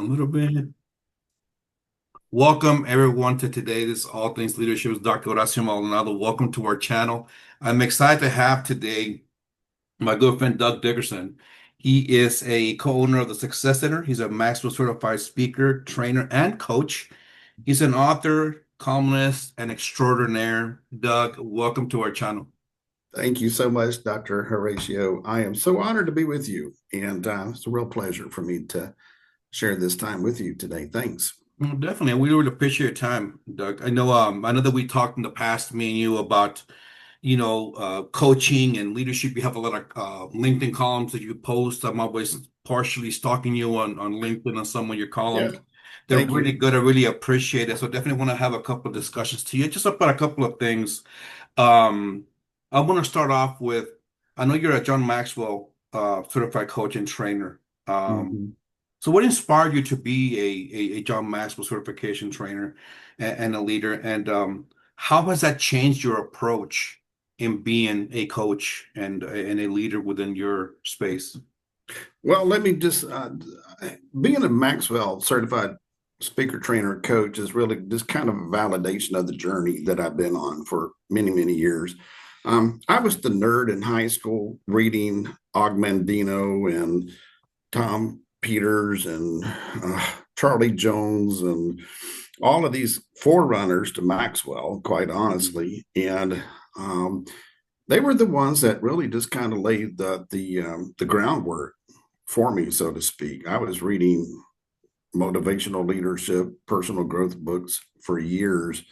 A little bit. Welcome everyone to today. This is All Things Leadership with Dr. Horacio Maldonado. Welcome to our channel. I'm excited to have today my good friend Doug Dickerson. He is a co-owner of the Success Center. He's a Maxwell certified speaker, trainer, and coach. He's an author, columnist, and extraordinaire. Doug, welcome to our channel. Thank you so much, Dr. Horatio. I am so honored to be with you, and it's a real pleasure for me to share this time with you today. Thanks. Well, definitely. We really appreciate your time, Doug. I know that we talked in the past, me and you, about coaching and leadership. You have a lot of LinkedIn columns that you post. I'm always partially stalking you on LinkedIn on some of your Yeah, columns. They're thank really you. good. I really appreciate it. So definitely want to have a couple of discussions to you just about a couple of things. Um, I want to start off with, I know you're a John Maxwell certified coach and trainer. Mhm. So what inspired you to be a John Maxwell certification trainer and a leader? And how has that changed your approach in being a coach and a leader within your space? Well, let me just being a Maxwell certified speaker, trainer, coach is really just kind of a validation of the journey that I've been on for many, many years. I was the nerd in high school reading Augmendino and Tom Peters and Charlie Jones and all of these forerunners to Maxwell, quite honestly. And they were the ones that really just kind of laid the groundwork for me, so to speak. I was reading motivational leadership, personal growth books for years,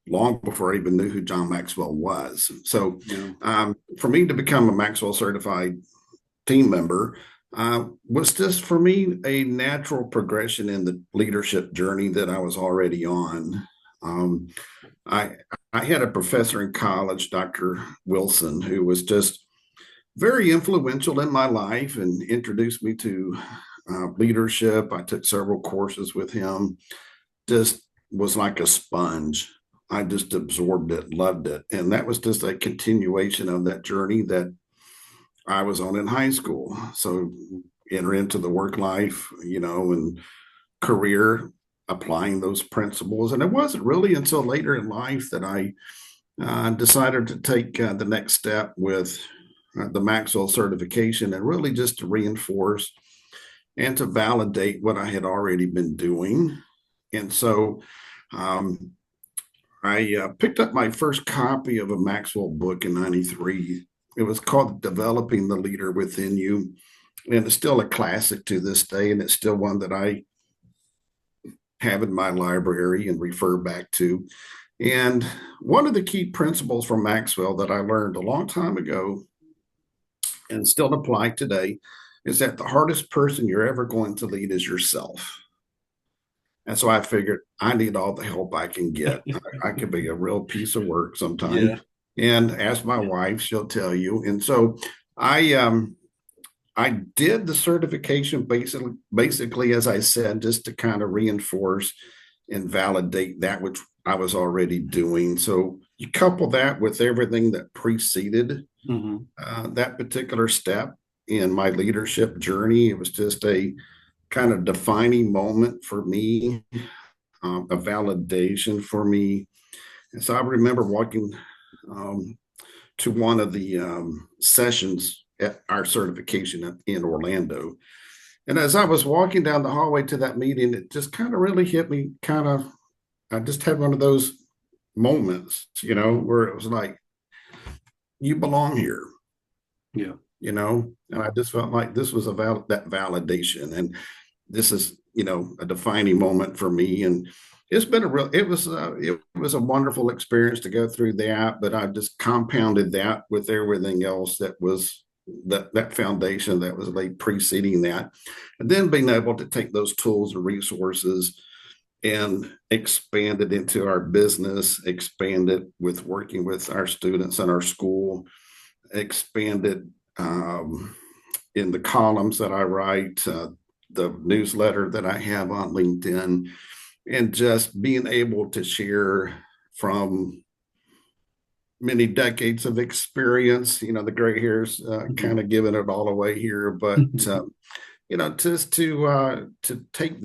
long before I even knew who John Maxwell was. So, Yeah. for me to become a Maxwell certified team member was just for me a natural progression in the leadership journey that I was already on. Um, I I had a professor in college, Dr. Wilson, who was just very influential in my life and introduced me to leadership. I took several courses with him. Just was like a sponge. I just absorbed it, loved it, and that was just a continuation of that journey that I was on in high school. So enter into the work life, and career, applying those principles. And it wasn't really until later in life that I decided to take the next step with the Maxwell certification and really just to reinforce and to validate what I had already been doing. And so um, I picked up my first copy of a Maxwell book in 93. It was called Developing the Leader Within You. And it's still a classic to this day. And it's still one that I have in my library and refer back to. And one of the key principles from Maxwell that I learned a long time ago and still apply today is that the hardest person you're ever going to lead is yourself. And so I figured I need all the help I can get. I could be a real piece of work sometimes. Yeah. And ask my wife, she'll tell you. And so I I did the certification basically, as I said, just to kind of reinforce and validate that which I was already doing. So you couple that with everything that preceded Hmm. that particular step in my leadership journey. It was just a kind of defining moment for me, a validation for me. And so I remember walking um, to one of the sessions at our certification in Orlando. And as I was walking down the hallway to that meeting, it just kind of really hit me. I just had one of those moments, where it was like, you belong here, Yeah. and I just felt like this was that validation. And this is, a defining moment for me. And it's been it was a wonderful experience to go through that, but I just compounded that with everything else that was that foundation that was laid preceding that, and then being able to take those tools and resources and expand it into our business, expand it with working with our students in our school, expand it in the columns that I write, the newsletter that I have on LinkedIn, and just being able to share from many decades of experience. The gray hairs kind of giving it all away here, but just to take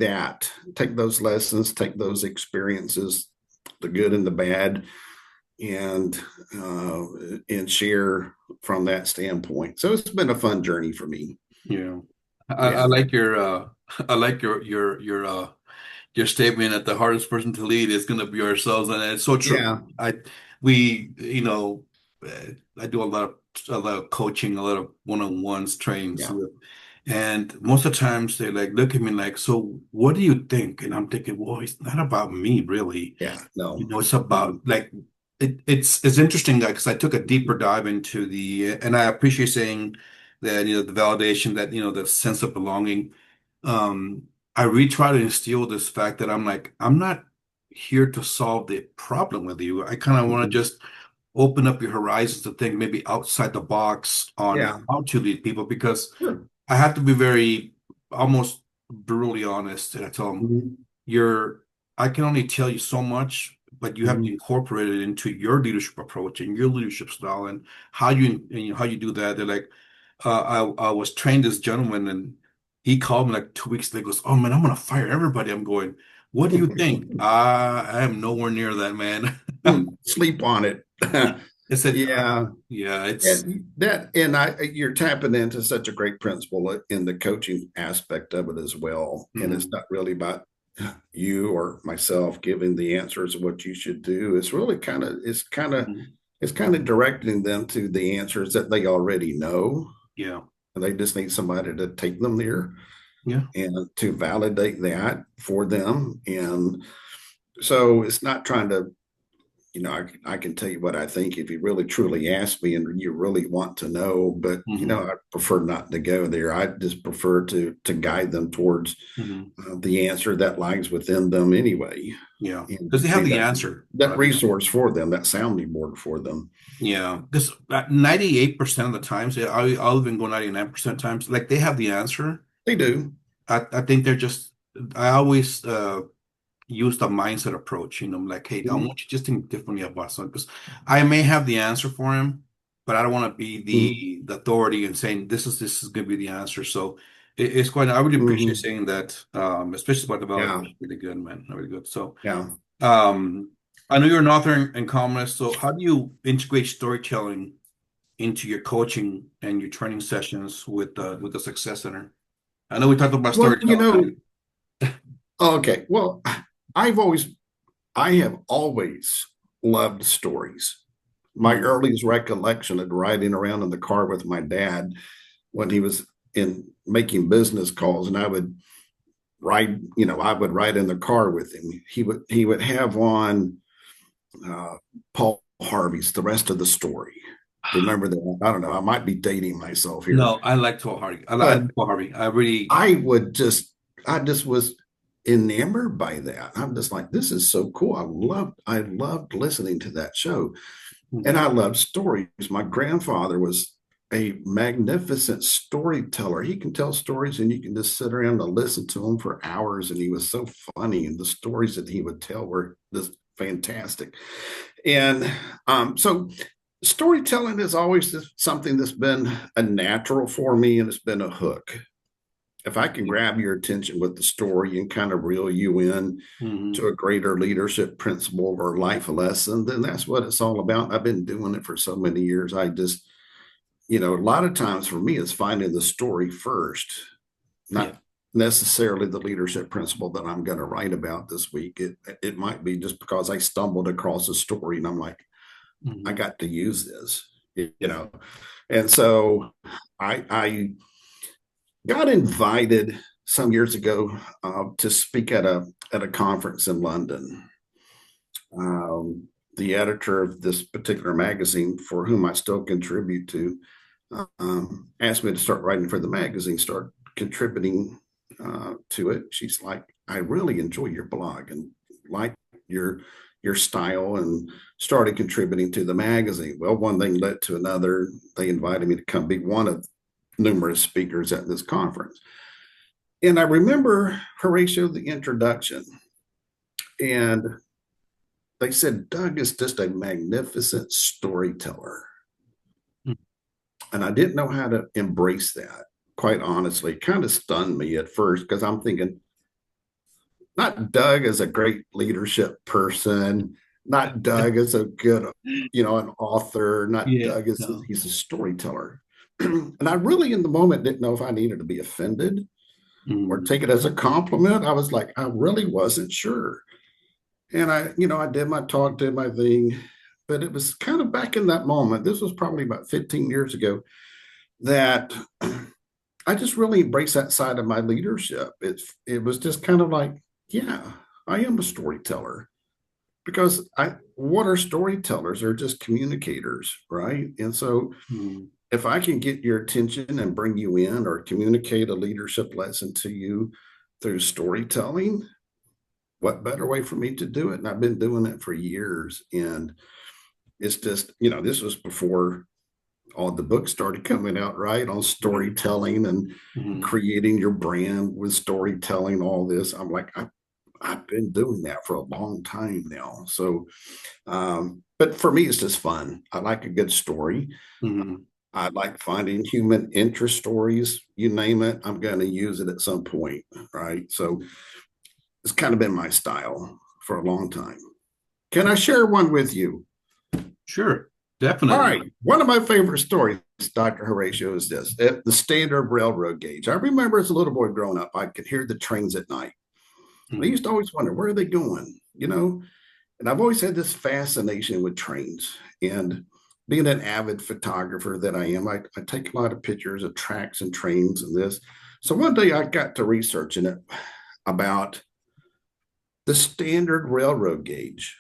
those lessons, take those experiences, the good and the bad, and uh, and share from that standpoint. So it's been a fun journey for me. Yeah. I Yeah, like your I like your statement that the hardest person to lead is going to be ourselves, and it's so true. yeah, I we you know I do a lot of coaching, a lot of one-on-ones trainings yeah, with, and most of the times they like look at me like, so what do you think? And I'm thinking, well, it's not about me really. yeah. No. It's about Mhm. like it's interesting because I took a deeper dive into and I appreciate saying that the validation that the sense of belonging. Um, I really try to instill this fact that I'm not here to solve the problem with you. I kind of want to Mhm. just open up your horizons to think maybe outside the box on Yeah. how to lead people because Sure. I have to be very almost brutally honest. And I tell them, Mhm. you're, I can only tell you so much, but you have to Mhm. incorporate it into your leadership approach and your leadership style and how you do that. They're like, I was trained this gentleman and he called me like 2 weeks later, goes, oh man, I'm gonna fire everybody. I'm going, what do you think? I am nowhere near that, man. Sleep on it. I said, Yeah. yeah, it's And you're tapping into such a great principle in the coaching aspect of it as well. And it's mhm, not really about you or myself giving the answers of what you should do. It's really mhm, it's kind of directing them to the answers that they already know. yeah, And they just need somebody to take them there yeah, and to validate that for them. And so it's not trying to, I can tell you what I think if you really truly ask me and you really want to know, but hmm I prefer not to go there. I just prefer to guide them towards hmm the answer that lies within them anyway, yeah, because and they have be the answer, that right? resource for them, that sounding board for them. Yeah, because 98% of the times, yeah, I'll even go 99% times, like they have the answer. They do. I think they're just, I always use the mindset approach, I'm like, hey, I want you to just think differently about something because I may have the answer for him, but I don't want to be Mm-hmm. the authority and saying this is going to be the answer. So it's quite, I really appreciate Mm-hmm. saying that, especially about the Yeah. validation. Really good, man. Really good. So, Yeah. um, I know you're an author and columnist. So how do you integrate storytelling into your coaching and your training sessions with the Success Center? I know we talked about Well, storytelling. okay. Well, I've always, I have always loved stories. My Mhm. earliest recollection of riding around in the car with my dad when he was in making business calls, and I would ride in the car with him. He would have on Paul Harvey's The Rest of the Story. Remember that? I don't know. I might be dating myself here, No, I like Paul Harvey. I but like Paul Harvey. I really. I just was enamored by that. I'm just like, this is so cool. I loved listening to that show. And Mhm. I love stories. My grandfather was a magnificent storyteller. He can tell stories and you can just sit around and listen to him for hours. And he was so funny. And the stories that he would tell were just fantastic. And so storytelling is always something that's been a natural for me and it's been a hook. If I can grab your attention with the story and kind of reel you in Mhm. to a greater leadership principle or life lesson, then that's what it's all about. I've been doing it for so many years. I just, a lot of times for me, it's finding the story first, Yeah. not necessarily the leadership principle that I'm going to write about this week. It might be just because I stumbled across a story and I'm like, I Mhm. got to use this, Yeah. And so I got invited some years ago to speak at a conference in London. The editor of this particular magazine, for whom I still contribute to, asked me to start writing for the magazine, start contributing to it. She's like, "I really enjoy your blog and like your your style," and started contributing to the magazine. Well, one thing led to another. They invited me to come be one of numerous speakers at this conference. And I remember, Horatio, the introduction, and they said, Doug is just a magnificent storyteller. Mhm. And I didn't know how to embrace that. quite honestly, kind of stunned me at first because I'm thinking, not Doug as a great leadership person, not Doug as a good, an author, not Yeah. Doug as No. he's a storyteller. And I really, in the moment, didn't know if I needed to be offended or Mm, take it as a compliment. I was like, I really wasn't sure. And I did my talk, did my thing, but it was kind of back in that moment. This was probably about 15 years ago that I just really embraced that side of my leadership. It was just kind of like, yeah, I am a storyteller because I what are storytellers? They're just communicators, right? And so mm, if I can get your attention and bring you in or communicate a leadership lesson to you through storytelling, what better way for me to do it? And I've been doing it for years. And it's just, this was before all the books started coming out, right? On mm, storytelling and mm, creating your brand with storytelling, all this. I'm like, I've been doing that for a long time now. So, but for me, it's just fun. I like a good story. mm. I like finding human interest stories. You name it, I'm going to use it at some point, right? So it's kind of been my style for a long time. Can I share one with you? Sure. All Definitely. right. One of my favorite stories, Dr. Horatio, is this the standard railroad gauge. I remember as a little boy growing up, I could hear the trains at night. I Mm, used to always wonder, where are they going? And I've always had this fascination with trains. And being an avid photographer that I am, I take a lot of pictures of tracks and trains and this. So one day I got to researching it about the standard railroad gauge.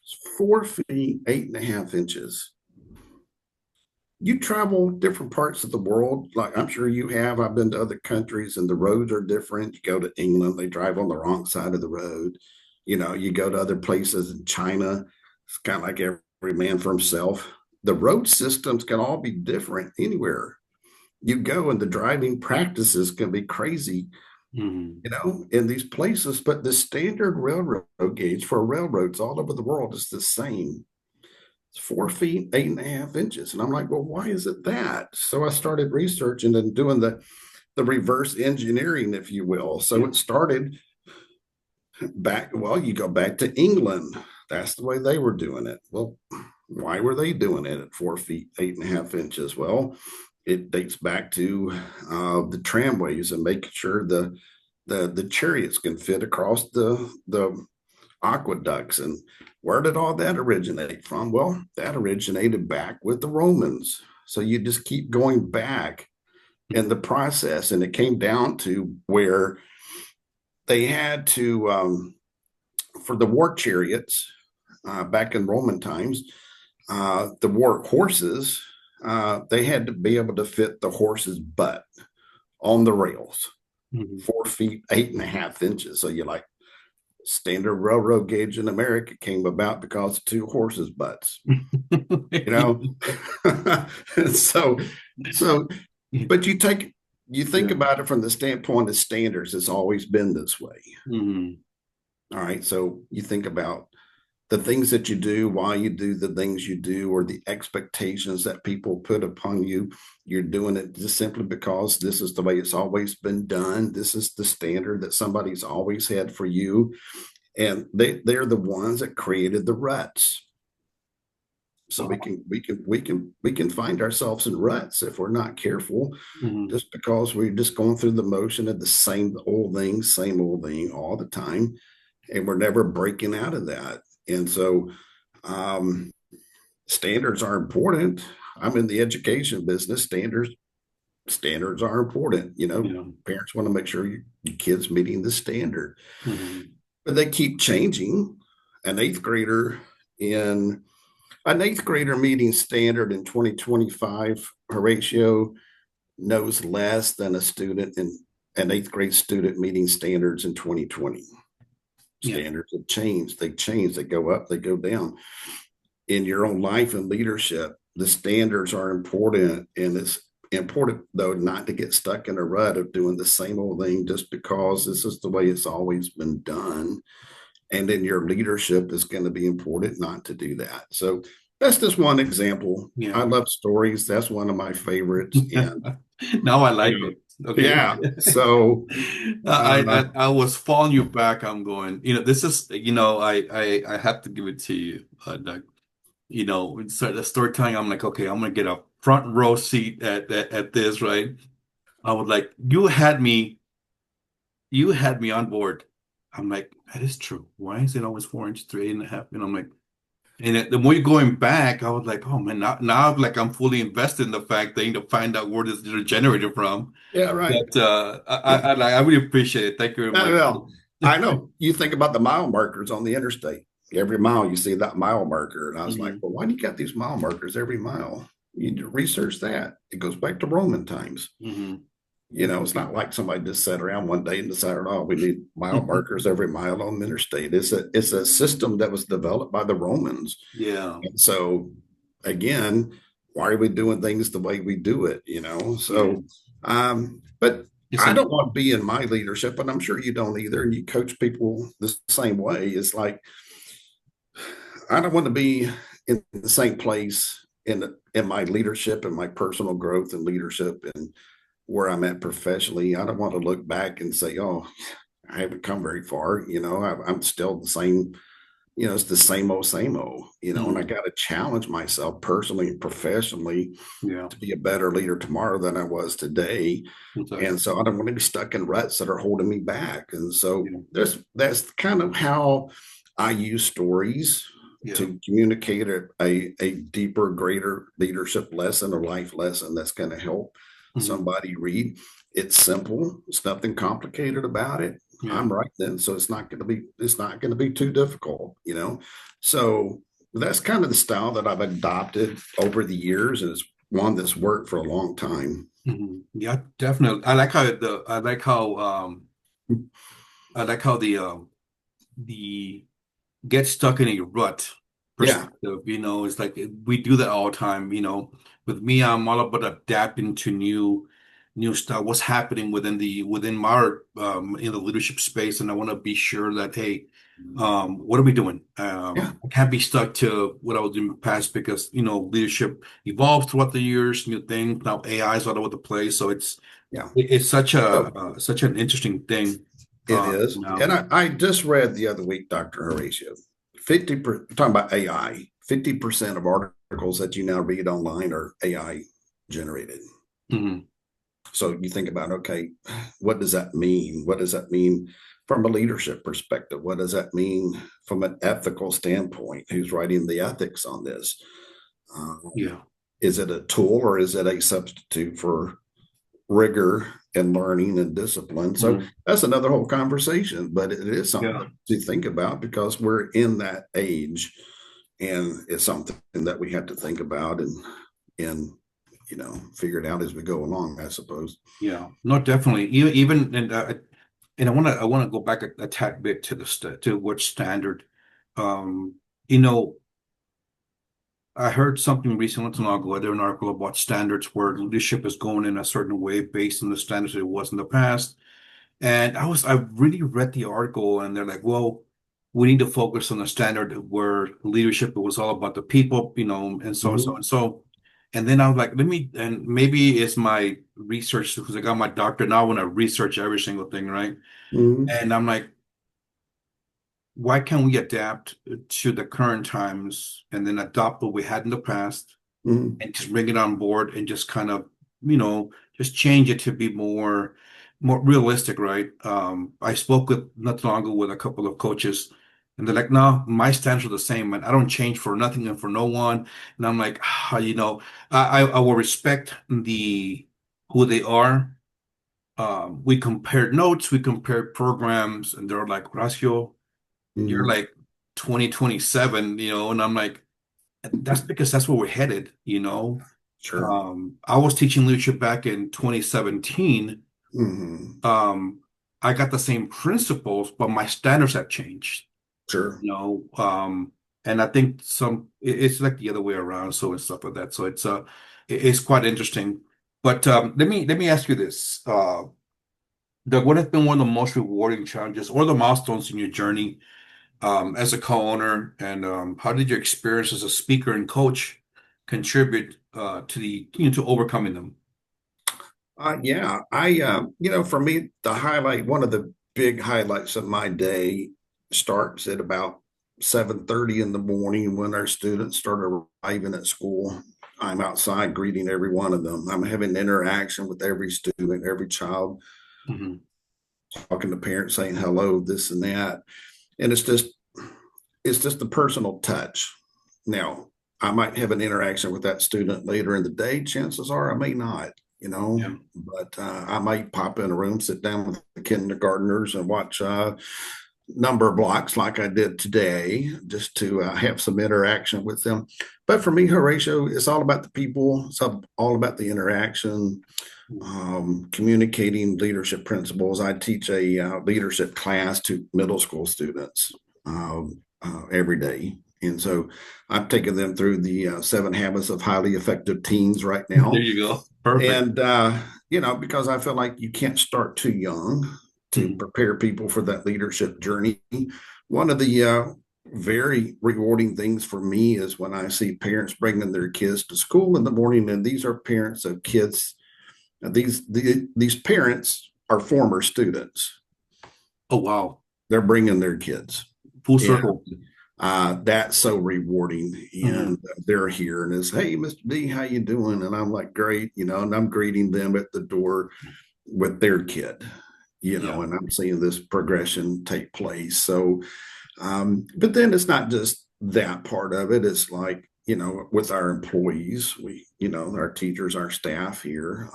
It's 4 feet, 8.5 inches. You travel different parts of the world, like I'm sure you have. I've been to other countries and the roads are different. You go to England, they drive on the wrong side of the road. You go to other places in China, it's kind of like every man for himself. The road systems can all be different anywhere you go, and the driving practices can be crazy, mm, in these places. But the standard railroad gauge for railroads all over the world is the same. 4 feet, 8.5 inches. And I'm like, well, why is it that? So I started researching and doing the reverse engineering, if you will. So yeah. it started back, well, you go back to England. That's the way they were doing it. Well, why were they doing it at 4 feet, 8.5 inches? Well, it dates back to the tramways and making sure the chariots can fit across the aqueducts. And where did all that originate from? Well, that originated back with the Romans. So you just keep going back in the Mm, process. And it came down to where they had to, for the war chariots back in Roman times, the war horses, they had to be able to fit the horse's butt on the rails, mm. 4 feet, 8.5 inches. So you're like, standard railroad gauge in America came about because of two horses' butts, you know. so, so, but you think Yeah. about it from the standpoint of standards. It's always been this way. Mm, All right. So you think about the things that you do, why you do the things you do, or the expectations that people put upon you. You're doing it just simply because this is the way it's always been done. This is the standard that somebody's always had for you, and they're the ones that created the ruts. So we oh, can we can find ourselves in ruts if we're not careful, mm, just because we're just going through the motion of the same old thing all the time, and we're never breaking out of that. And so um, standards are important. I'm in the education business. Standards are important. yeah. Parents want to make sure your kids meeting the standard, Mm, but they keep changing. An eighth grader in An eighth grader meeting standard in 2025, Horatio, knows less than a student in an eighth grade student meeting standards in 2020. yeah. Standards have changed. They change. They go up. They go down. In your own life and leadership, the standards are important, and it's important though not to get stuck in a rut of doing the same old thing just because this is the way it's always been done. And in your leadership, it's going to be important not to do that. So that's just one example. I Yeah. love stories. That's one of my favorites. And Now I like You it. Okay. yeah. So I was following you back. I'm going, this is, I have to give it to you, Doug. So the storytelling, I'm like, okay, I'm gonna get a front row seat at this, right? I was like, you had me on board. I'm like, that is true. Why is it always 4 inches to 8.5? And I'm like, the more you're going back, I was like, oh man, now like I'm fully invested in the fact that I need to find out where this is generated from. yeah, right. But I really appreciate it. Thank you very much. Well, I know you think about the mile markers on the interstate. Every mile you see that mile marker. And I was like, Hmm. well, why do you got these mile markers every mile? You need to research that. It goes back to Roman times. Hmm. It's not like somebody just sat around one day and decided, oh, we need mile markers every mile on the interstate. It's a system that was developed by the Romans. Yeah. And so again, why are we doing things the way we do it? Yeah. But It's I an don't want to be in my leadership, and I'm sure you don't either. And you coach people the same way. It's like I don't want to be in the same place in my leadership and my personal growth and leadership and where I'm at professionally. I don't want to look back and say, "Oh, I haven't come very far." I'm still the same. It's the same old. And I mhm. got to challenge myself personally and professionally Yeah. to be a better leader tomorrow than I was today. Exactly. And so I don't want to be stuck in ruts that are holding me back. And so Yeah. that's kind of how I use stories Yeah. to communicate a deeper, greater leadership lesson or life lesson that's going to help Mhm. somebody read. It's simple. It's nothing complicated about it. Yeah. I'm right then, so it's not going to be too difficult. So that's kind of the style that I've adopted over the years, and it's one that's worked for a long time. Yeah, definitely. I like how the get stuck in a rut Yeah, perspective. It's like we do that all the time. With me, I'm all about adapting to new stuff, what's happening within my in the leadership space, and I want to be sure that, hey, what are we doing? yeah, I can't be stuck to what I was doing in the past because leadership evolved throughout the years, new things. Now AI is all over the place, so yeah. it's So such an interesting thing. it is. Now. And I just read the other week, Dr. Horatio, 50% talking about AI, 50% of articles that you now read online are AI generated. Mhm. So you think about, okay, what does that mean? What does that mean from a leadership perspective? What does that mean from an ethical standpoint? Who's writing the ethics on this? Um, Yeah. is it a tool or is it a substitute for rigor and learning and discipline? So Mhm. that's another whole conversation, but it is something Yeah. to think about because we're in that age, and it's something that we have to think about and figure it out as we go along, I suppose. Yeah, no, definitely. Even and I want to go back a tad bit to to what standard. Um, you know, I heard something recently, not too long ago. I did an article about standards where leadership is going in a certain way based on the standards that it was in the past. And I really read the article, and they're like, well, we need to focus on the standard where leadership was all about the people, and so and so Mm-hmm. and so. And then I was like, and maybe it's my research because I got my doctorate. Now I want to research every single thing, right? Mm-hmm. And I'm like, why can't we adapt to the current times and then adopt what we had in the past Mm-hmm. and just bring it on board and just kind of, just change it to be more realistic, right? I spoke with not too long ago with a couple of coaches, and they're like, "No, my standards are the same, man. I don't change for nothing and for no one." And I'm like, I will respect the who they are. We compared notes, we compared programs, and they're like, "Horacio, you're Mm-hmm. like 2027, and I'm like, that's because that's where we're headed. Sure. I was teaching leadership back in 2017. Mm-hmm. Um, I got the same principles, but my standards have changed, Sure. you know. And I think it's like the other way around, so and stuff like that. So it's quite interesting. But let me ask you this. Doug, what has been one of the most rewarding challenges or the milestones in your journey as a co-owner, and how did your experience as a speaker and coach contribute to overcoming them? Yeah, for me, one of the big highlights of my day starts at about 7:30 in the morning when our students start arriving at school. I'm outside greeting every one of them. I'm having interaction with every student, every child, Hmm. talking to parents, saying hello, this and that. And it's just a personal touch. Now, I might have an interaction with that student later in the day. Chances are I may not, Yeah. but I might pop in a room, sit down with the kindergartners and watch number of blocks like I did today, just to have some interaction with them. But for me, Horatio, it's all about the people. It's all about the interaction, communicating leadership principles. I teach a leadership class to middle school students every day. And so I've taken them through the 7 habits of highly effective teens right There now. you go. Perfect. And, because I feel like you can't start too young to Mhm. prepare people for that leadership journey. One of the very rewarding things for me is when I see parents bringing their kids to school in the morning, and these are parents of kids. These parents are former students. Oh, wow. They're bringing their kids, Full and circle. that's so rewarding. Hmm. And they're here and it's, hey, Mr. D, how you doing? And I'm like, great, and I'm greeting them at the door with their kid, Yeah. and I'm seeing this progression take place. So, but then it's not just that part of it. It's like, with our employees, our teachers, our staff here,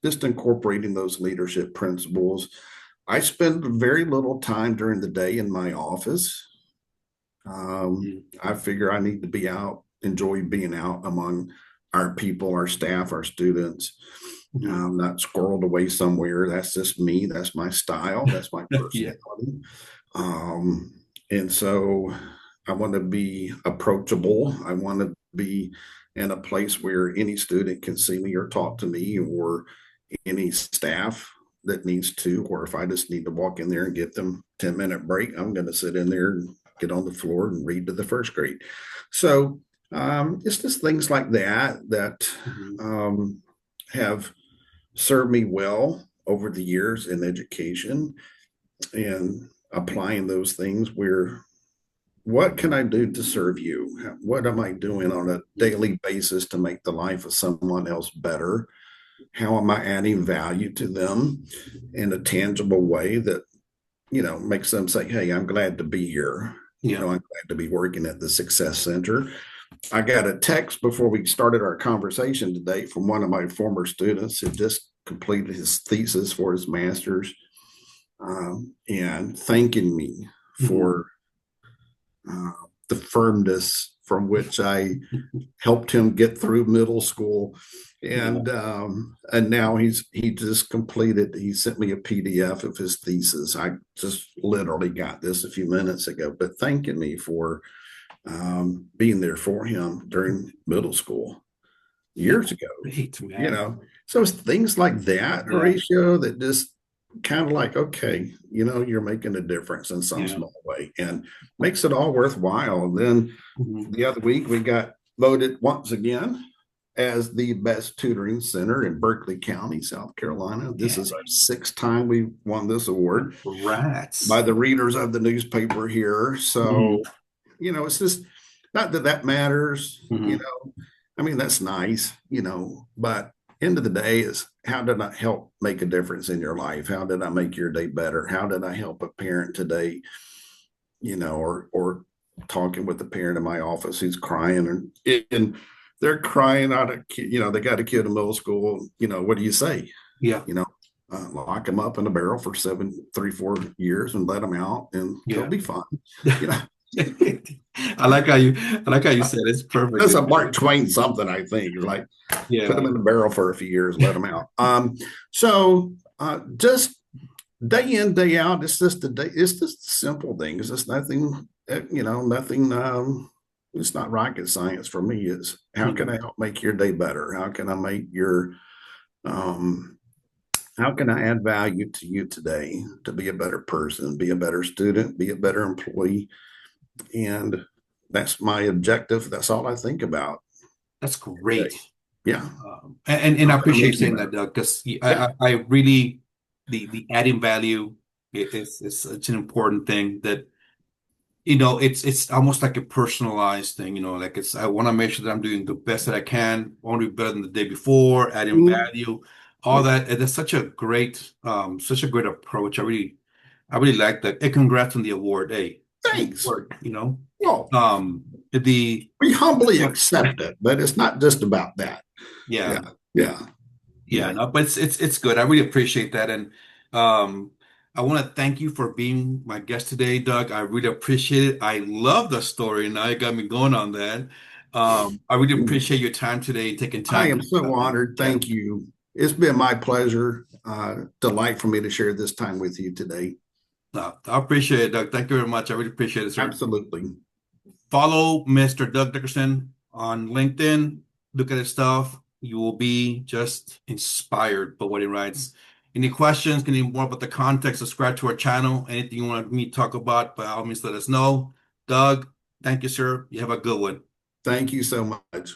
just incorporating those leadership principles. I spend very little time during the day in my office. I figure I need to be out, enjoy being out among our people, our staff, our students. Hmm. I'm not squirreled away somewhere. That's just me. That's my style. That's my Yeah. personality. Um, and so I want to be approachable. I want to be in a place where any student can see me or talk to me, or any staff that needs to, or if I just need to walk in there and give them 10-minute break, I'm going to sit in there and get on the floor and read to the first grade. So it's just things like that Hmm. um, have served me well over the years in education, and applying those things where, what can I do to serve you? What am I doing on a daily basis to make the life of someone else better? How am I adding value to them in a tangible way that, makes them say, hey, I'm glad to be here. Yeah. I'm glad to be working at the Success Center. I got a text before we started our conversation today from one of my former students who just completed his thesis for his master's, and thanking me Hmm. for uh, the firmness from which I helped him get through middle school. Yeah. And now he just completed. He sent me a PDF of his thesis. I just literally got this a few minutes ago, but thanking me for being there for him during middle school years That's ago. great, You man. know, so it's things like that, Yeah. Horatio, that just kind of like, okay, you're making a difference in some Yeah. small way, and makes it all worthwhile. And then Hmm. the other week we got voted once again as the best tutoring center in Berkeley County, South Carolina. This is our Yeah. sixth time we won this award by Rats. the readers of the newspaper here. So, Hmm. it's just not that that matters, Hmm. I mean, that's nice, but end of the day is, how did I help make a difference in your life? How did I make your day better? How did I help a parent today, or talking with the parent in my office who's crying, and they're crying out of, they got a kid in middle school, what do you say? Yeah. You know, lock them up in a barrel for 3, 4 years and let them out and they'll Yeah. be fine. You know, I like how you said it's perfect. that's a Mark Twain something, I think. Like, put them Yeah. in the barrel for a few years, let them out. So just day in, day out, it's just the day. It's just simple things. It's nothing. Nothing. It's not rocket science for me. It's, how can I Mhm. help make your day better? How can I make your um, how can I add value to you today to be a better person, be a better student, be a better employee? And that's my objective. That's all I think about That's every great. day. Yeah. And I That appreciate you makes me saying that, better. Doug, because Yeah. I really the adding value is such an important thing that it's almost like a personalized thing, like I want to make sure that I'm doing the best that I can, I want to be better than the day before, adding Mhm. value, all Yeah. that. And it's such a great approach. I really like that. And congrats on the award. Hey, good Thanks. work. Well, The we humbly accept it, but it's not just about that. yeah. Yeah. Yeah. Yeah, Yeah. no, but it's good. I really appreciate that, and um, I want to thank you for being my guest today, Doug. I really appreciate it. I love the story, and now you got me going on that. I really appreciate your time today, taking I time am so to honored. chat Thank with me. you. It's been my pleasure, delight for me to share this time with you today. No, I appreciate it, Doug. Thank you very much. I really appreciate it, sir. Absolutely. Follow Mr. Doug Dickerson on LinkedIn. Look at his stuff. You will be just inspired by what he writes. Any questions? Can you more about the context? Subscribe to our channel. Anything you want me to talk about, by all means, let us know. Doug, thank you, sir. You have a good one. Thank you so much.